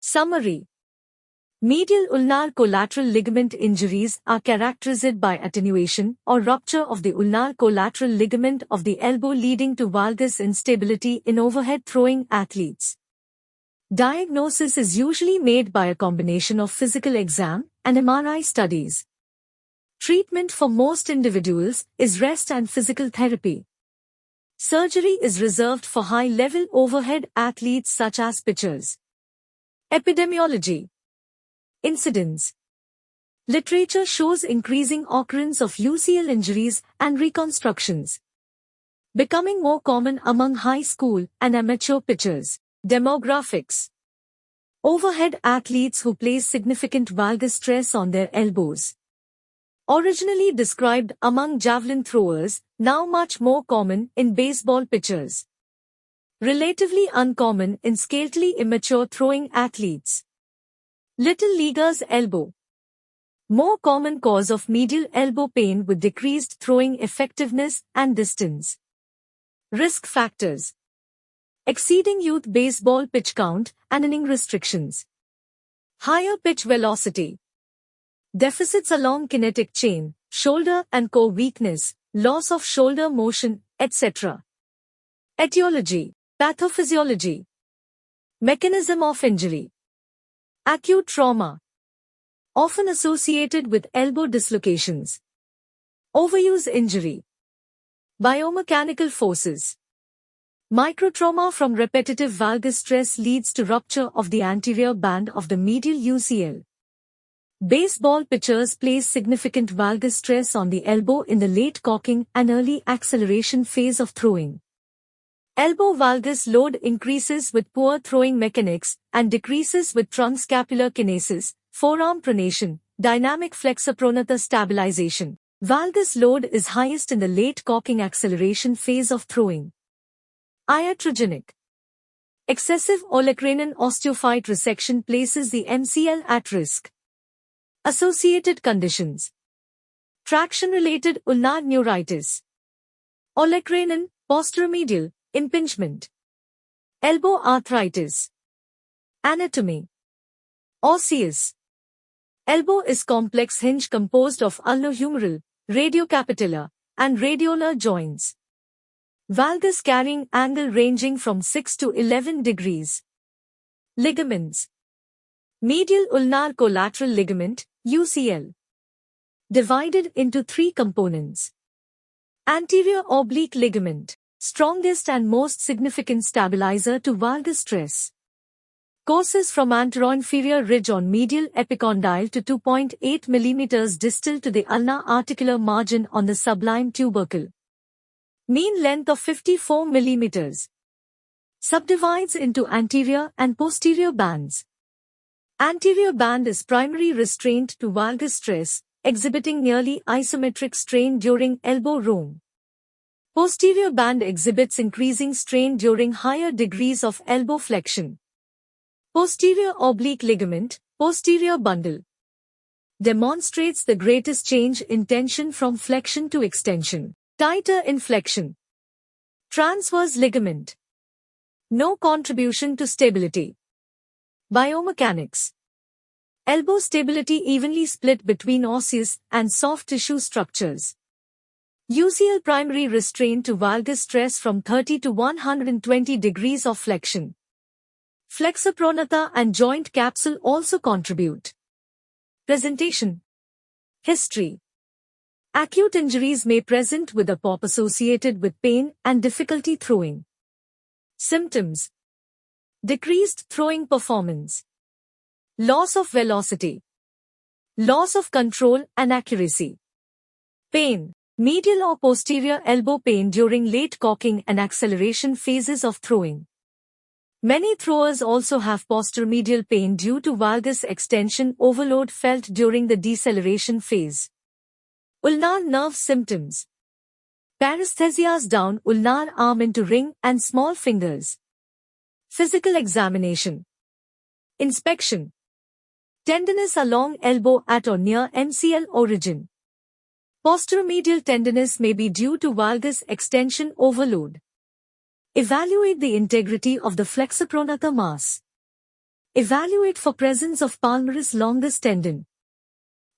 Summary. Medial ulnar collateral ligament injuries are characterized by attenuation or rupture of the ulnar collateral ligament of the elbow leading to valgus instability in overhead throwing athletes. Diagnosis is usually made by a combination of physical exam and MRI studies. Treatment for most individuals is rest and physical therapy. Surgery is reserved for high-level overhead athletes such as pitchers. Epidemiology. Incidence. Literature shows increasing occurrence of UCL injuries and reconstructions, becoming more common among high school and amateur pitchers. Demographics. Overhead athletes who place significant valgus stress on their elbows. Originally described among javelin throwers, now much more common in baseball pitchers. Relatively uncommon in skeletally immature throwing athletes. Little leaguer's elbow. More common cause of medial elbow pain with decreased throwing effectiveness and distance. Risk factors. Exceeding youth baseball pitch count and inning restrictions. Higher pitch velocity. Deficits along kinetic chain, shoulder and core weakness, loss of shoulder motion, etc. Etiology. Pathophysiology. Mechanism of injury. Acute trauma. Often associated with elbow dislocations. Overuse injury. Biomechanical forces. Microtrauma from repetitive valgus stress leads to rupture of the anterior band of the medial UCL. Baseball pitchers place significant valgus stress on the elbow in the late cocking and early acceleration phase of throwing. Elbow valgus load increases with poor throwing mechanics and decreases with trunk scapular kinesis, forearm pronation, dynamic flexor pronator stabilization. Valgus load is highest in the late cocking acceleration phase of throwing. Iatrogenic. Excessive olecranon osteophyte resection places the MCL at risk. Associated conditions. Traction-related ulnar neuritis. Olecranon, posteromedial, impingement. Elbow arthritis. Anatomy. Osseous. Elbow is complex hinge composed of ulnohumeral, radiocapitellar, and radiolar joints. Valgus carrying angle ranging from 6 to 11 degrees. Ligaments. Medial ulnar collateral ligament, UCL. Divided into three components. Anterior oblique ligament, strongest and most significant stabilizer to valgus stress. Courses from anteroinferior ridge on medial epicondyle to 2.8 mm distal to the ulnar articular margin on the sublime tubercle. Mean length of 54 mm. Subdivides into anterior and posterior bands. Anterior band is primary restraint to valgus stress, exhibiting nearly isometric strain during elbow roam. Posterior band exhibits increasing strain during higher degrees of elbow flexion. Posterior oblique ligament, posterior bundle. Demonstrates the greatest change in tension from flexion to extension. Tighter in flexion. Transverse ligament. No contribution to stability. Biomechanics. Elbow stability evenly split between osseous and soft tissue structures. UCL primary restraint to valgus stress from 30 to 120 degrees of flexion. Flexor pronator and joint capsule also contribute. Presentation. History. Acute injuries may present with a pop associated with pain and difficulty throwing. Symptoms. Decreased throwing performance. Loss of velocity. Loss of control and accuracy. Pain. Medial or posterior elbow pain during late cocking and acceleration phases of throwing. Many throwers also have posteromedial pain due to valgus extension overload felt during the deceleration phase. Ulnar nerve symptoms. Paresthesias down ulnar arm into ring and small fingers. Physical examination. Inspection. Tenderness along elbow at or near MCL origin. Posteromedial tenderness may be due to valgus extension overload. Evaluate the integrity of the flexor pronator mass. Evaluate for presence of palmaris longus tendon.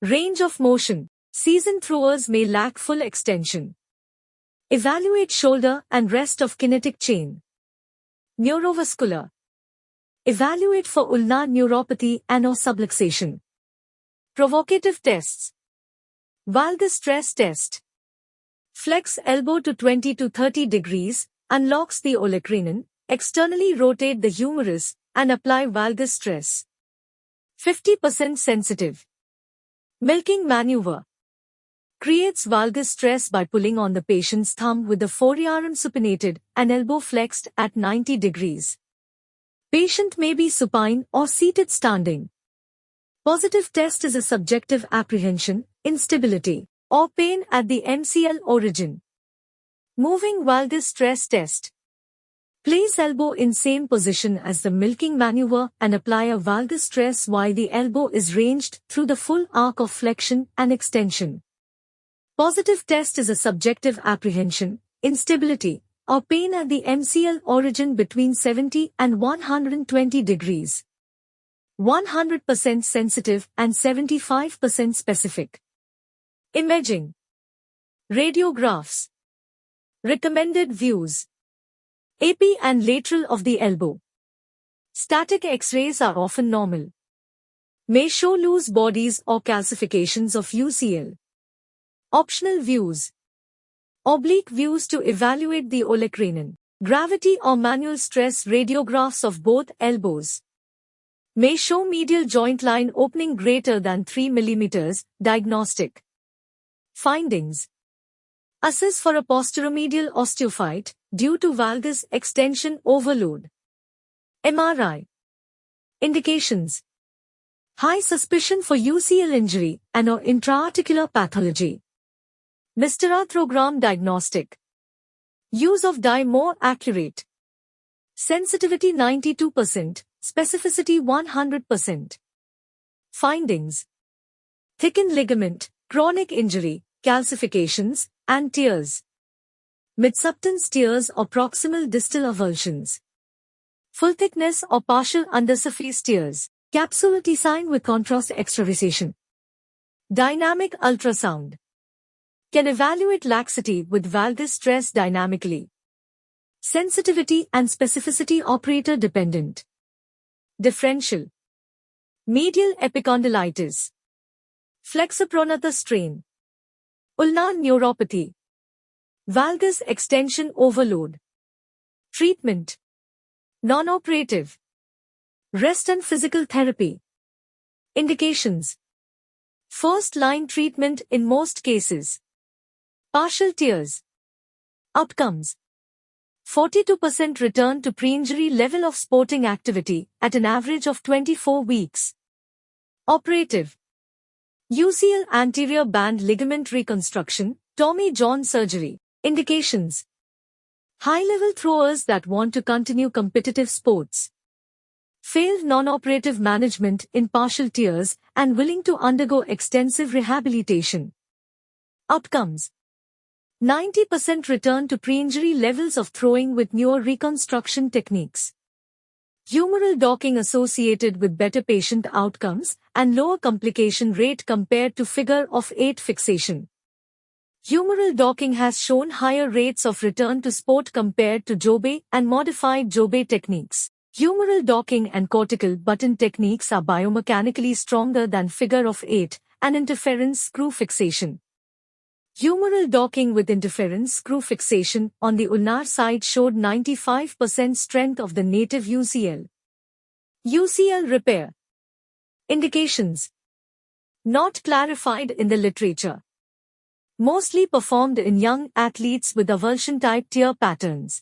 Range of motion. Seasoned throwers may lack full extension. Evaluate shoulder and rest of kinetic chain. Neurovascular. Evaluate for ulnar neuropathy and/or subluxation. Provocative tests. Valgus stress test. Flex elbow to 20 to 30 degrees, unlocks the olecranon, externally rotate the humerus, and apply valgus stress. 50% sensitive. Milking maneuver. Creates valgus stress by pulling on the patient's thumb with the forearm supinated and elbow flexed at 90 degrees. Patient may be supine or seated standing. Positive test is a subjective apprehension, instability, or pain at the MCL origin. Moving valgus stress test. Place elbow in same position as the milking maneuver and apply a valgus stress while the elbow is ranged through the full arc of flexion and extension. Positive test is a subjective apprehension, instability, or pain at the MCL origin between 70 and 120 degrees. 100% sensitive and 75% specific. Imaging. Radiographs. Recommended views. AP and lateral of the elbow. Static X-rays are often normal. May show loose bodies or calcifications of UCL. Optional views. Oblique views to evaluate the olecranon. Gravity or manual stress radiographs of both elbows. May show medial joint line opening greater than 3 mm. Diagnostic. Findings. Assess for a posteromedial osteophyte due to valgus extension overload. MRI. Indications. High suspicion for UCL injury and/or intra-articular pathology. Hysteroarthrogram diagnostic. Use of dye more accurate. Sensitivity 92%, specificity 100%. Findings. Thickened ligament, chronic injury, calcifications, and tears. Midsubstance tears or proximal distal avulsions. Full thickness or partial undersurface tears. Capsule design with contrast extravasation. Dynamic ultrasound. Can evaluate laxity with valgus stress dynamically. Sensitivity and specificity operator dependent. Differential. Medial epicondylitis. Flexopronata strain. Ulnar neuropathy. Valgus extension overload. Treatment. Non-operative. Rest and physical therapy. Indications. First-line treatment in most cases. Partial tears. Outcomes. 42% return to pre-injury level of sporting activity at an average of 24 weeks. Operative. UCL anterior band ligament reconstruction, Tommy John surgery. Indications. High-level throwers that want to continue competitive sports. Failed non-operative management in partial tears and willing to undergo extensive rehabilitation. Outcomes. 90% return to pre-injury levels of throwing with newer reconstruction techniques. Humeral docking associated with better patient outcomes and lower complication rate compared to figure of 8 fixation. Humeral docking has shown higher rates of return to sport compared to Jobe and modified Jobe techniques. Humeral docking and cortical button techniques are biomechanically stronger than figure of 8 and interference screw fixation. Humeral docking with interference screw fixation on the ulnar side showed 95% strength of the native UCL. UCL repair. Indications. Not clarified in the literature. Mostly performed in young athletes with avulsion-type tear patterns.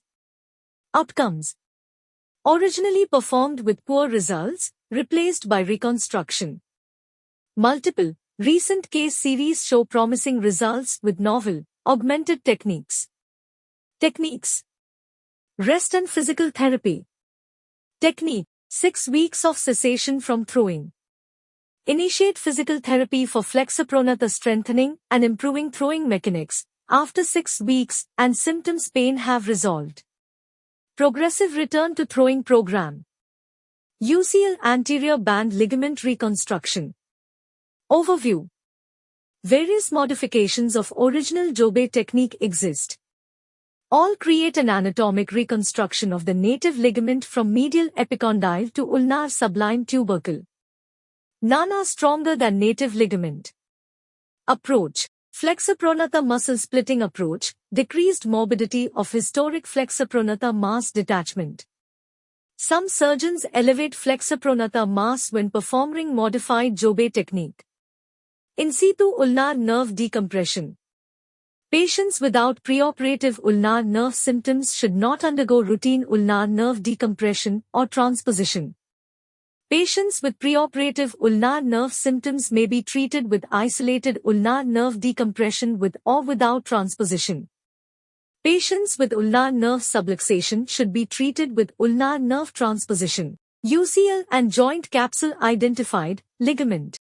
Outcomes. Originally performed with poor results, replaced by reconstruction. Multiple, recent case series show promising results with novel, augmented techniques. Techniques. Rest and physical therapy. Technique. 6 weeks of cessation from throwing. Initiate physical therapy for flexopronata strengthening and improving throwing mechanics after 6 weeks and symptoms pain have resolved. Progressive return to throwing program. UCL anterior band ligament reconstruction. Overview. Various modifications of original Jobe technique exist. All create an anatomic reconstruction of the native ligament from medial epicondyle to ulnar sublime tubercle. None are stronger than native ligament. Approach. Flexor pronata muscle splitting approach, decreased morbidity of historic flexor pronata mass detachment. Some surgeons elevate flexor pronata mass when performing modified Jobe technique. In situ ulnar nerve decompression. Patients without preoperative ulnar nerve symptoms should not undergo routine ulnar nerve decompression or transposition. Patients with preoperative ulnar nerve symptoms may be treated with isolated ulnar nerve decompression with or without transposition. Patients with ulnar nerve subluxation should be treated with ulnar nerve transposition. UCL and joint capsule identified, ligament.